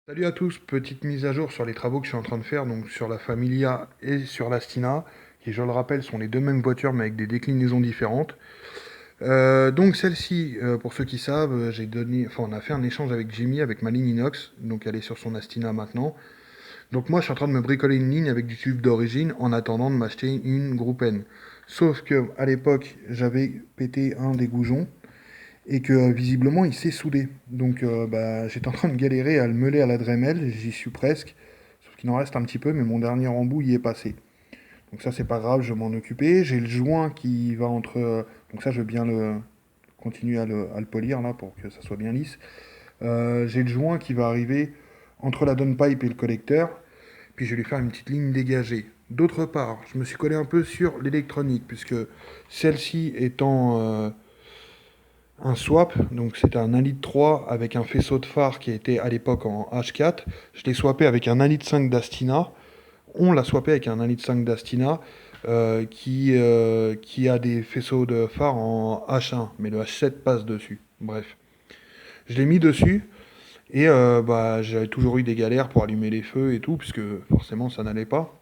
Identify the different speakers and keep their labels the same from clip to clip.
Speaker 1: Salut à tous, petite mise à jour sur les travaux que je suis en train de faire, donc sur la Familia et sur l'Astina, qui je le rappelle sont les deux mêmes voitures mais avec des déclinaisons différentes. Donc celle-ci, pour ceux qui savent, on a fait un échange avec Jimmy, avec ma ligne inox, donc elle est sur son Astina maintenant. Donc moi je suis en train de me bricoler une ligne avec du tube d'origine en attendant de m'acheter une Groupe N. Sauf que à l'époque j'avais pété un des goujons, et que visiblement il s'est soudé. Donc j'étais en train de galérer à le meuler à la Dremel, j'y suis presque, sauf qu'il en reste un petit peu, mais mon dernier embout y est passé. Donc ça c'est pas grave, je vais m'en occuper. J'ai le joint qui va entre... donc ça je vais bien le continuer à le polir là pour que ça soit bien lisse. J'ai le joint qui va arriver entre la downpipe et le collecteur, puis je vais lui faire une petite ligne dégagée. D'autre part, je me suis collé un peu sur l'électronique, puisque celle-ci étant un swap, donc c'était un 1 litre 3 avec un faisceau de phare qui était à l'époque en H4. Je l'ai swappé avec un 1 litre 5 d'Astina. On l'a swappé avec un 1 litre 5 d'Astina qui a des faisceaux de phare en H1, mais le H7 passe dessus. Bref, je l'ai mis dessus et j'avais toujours eu des galères pour allumer les feux et tout, puisque forcément ça n'allait pas.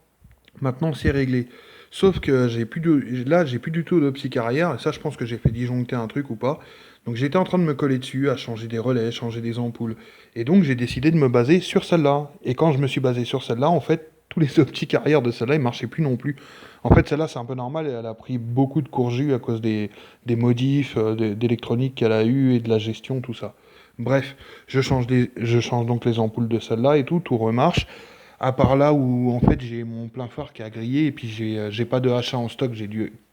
Speaker 1: Maintenant c'est réglé. Sauf que j'ai plus du tout de psy carrière, et ça je pense que j'ai fait disjoncter un truc ou pas. Donc j'étais en train de me coller dessus, à changer des relais, changer des ampoules. Et donc j'ai décidé de me baser sur celle-là. Et quand je me suis basé sur celle-là, en fait, tous les optiques arrière de celle-là, ils marchaient plus non plus. En fait, celle-là, c'est un peu normal, elle a pris beaucoup de courjus à cause des modifs, d'électronique qu'elle a eu et de la gestion, tout ça. Bref, je change donc les ampoules de celle-là et tout remarche. À part là où en fait j'ai mon plein phare qui a grillé et puis j'ai pas de H1 en stock,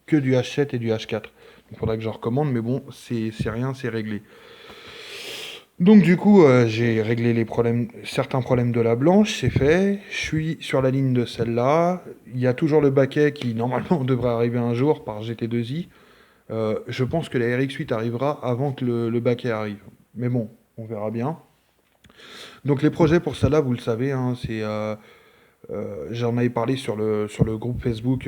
Speaker 1: que du H7 et du H4. Il faudra que je recommande, mais bon, c'est rien, c'est réglé. Donc du coup, j'ai réglé certains problèmes de la blanche, c'est fait. Je suis sur la ligne de celle-là. Il y a toujours le baquet qui normalement devrait arriver un jour par GT2i. Je pense que la RX8 arrivera avant que le baquet arrive. Mais bon, on verra bien. Donc les projets pour celle-là, vous le savez, hein, j'en avais parlé sur le groupe Facebook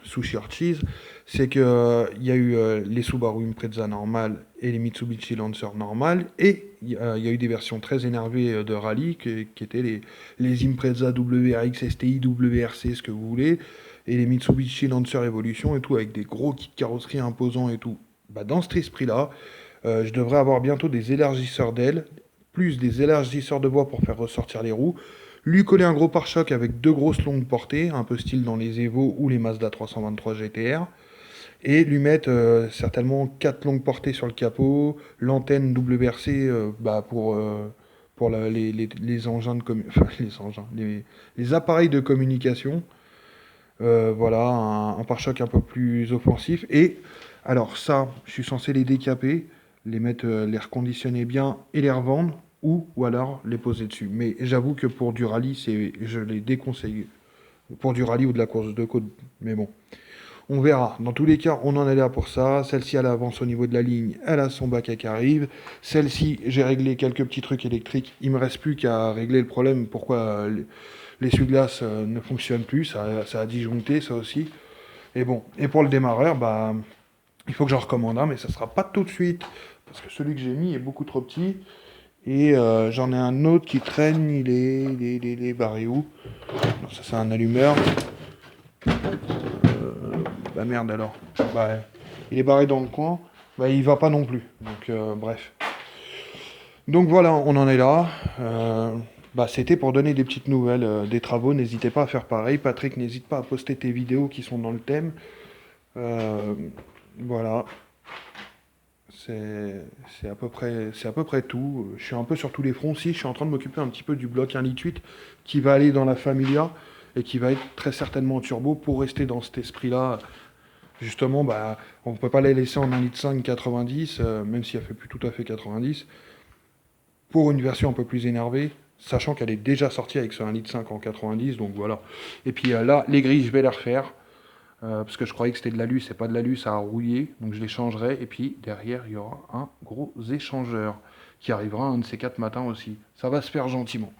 Speaker 1: Sushi or Cheese, c'est que il y a eu les Subaru Impreza normales et les Mitsubishi Lancer normales, et il y a eu des versions très énervées de rallye qui étaient les Impreza WRX, STI, WRC, ce que vous voulez, et les Mitsubishi Lancer Evolution et tout, avec des gros kits carrosserie imposants et tout. Bah, dans cet esprit-là, je devrais avoir bientôt des élargisseurs d'ailes, plus des élargisseurs de bois pour faire ressortir les roues, lui coller un gros pare-choc avec deux grosses longues portées, un peu style dans les Evo ou les Mazda 323 GTR, et lui mettre certainement quatre longues portées sur le capot, l'antenne WRC pour les engins enfin les engins, les appareils de communication. Voilà, un pare-choc un peu plus offensif. Et alors ça, je suis censé les décaper, les reconditionner bien et les revendre, ou alors les poser dessus. Mais j'avoue que pour du rallye, je les déconseille. Pour du rallye ou de la course de côte. Mais bon, on verra. Dans tous les cas, on en est là pour ça. Celle-ci, elle avance au niveau de la ligne, elle a son baquet qui arrive. Celle-ci, j'ai réglé quelques petits trucs électriques. Il me reste plus qu'à régler le problème pourquoi l'essuie-glace ne fonctionne plus. Ça a disjoncté, ça aussi. Et bon, et pour le démarreur, bah, il faut que j'en recommande un, mais ça sera pas tout de suite. Parce que celui que j'ai mis est beaucoup trop petit. Et j'en ai un autre qui traîne, il est barré où? Non, ça c'est un allumeur. Bah merde alors. Bah, il est barré dans le coin. Bah il va pas non plus. Donc bref. Donc voilà, on en est là. C'était pour donner des petites nouvelles des travaux. N'hésitez pas à faire pareil. Patrick, n'hésite pas à poster tes vidéos qui sont dans le thème. Euh, voilà. C'est c'est à peu près tout. Je suis un peu sur tous les fronts. Si, je suis en train de m'occuper un petit peu du bloc 1,8 litre qui va aller dans la Familia et qui va être très certainement en turbo pour rester dans cet esprit-là. Justement, bah, on ne peut pas les laisser en 1,5 litre 90, même si elle fait plus tout à fait 90, pour une version un peu plus énervée, sachant qu'elle est déjà sortie avec ce 1,5 litre en 90, donc voilà. Et puis là, les grilles, je vais les refaire, parce que je croyais que c'était de l'alu, c'est pas de l'alu, ça a rouillé, donc je les changerai, et puis derrière, il y aura un gros échangeur, qui arrivera un de ces 4 matins aussi. Ça va se faire gentiment.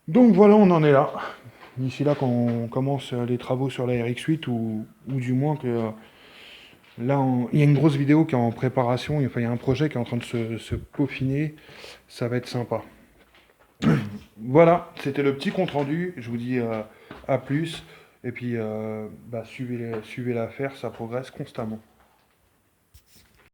Speaker 1: Donc voilà, on en est là. D'ici là, qu'on commence les travaux sur la RX8, ou du moins que là, il y a une grosse vidéo qui est en préparation, enfin, il y a un projet qui est en train de se peaufiner, ça va être sympa. Voilà, c'était le petit compte rendu. Je vous dis à plus. Et puis, suivez l'affaire, ça progresse constamment.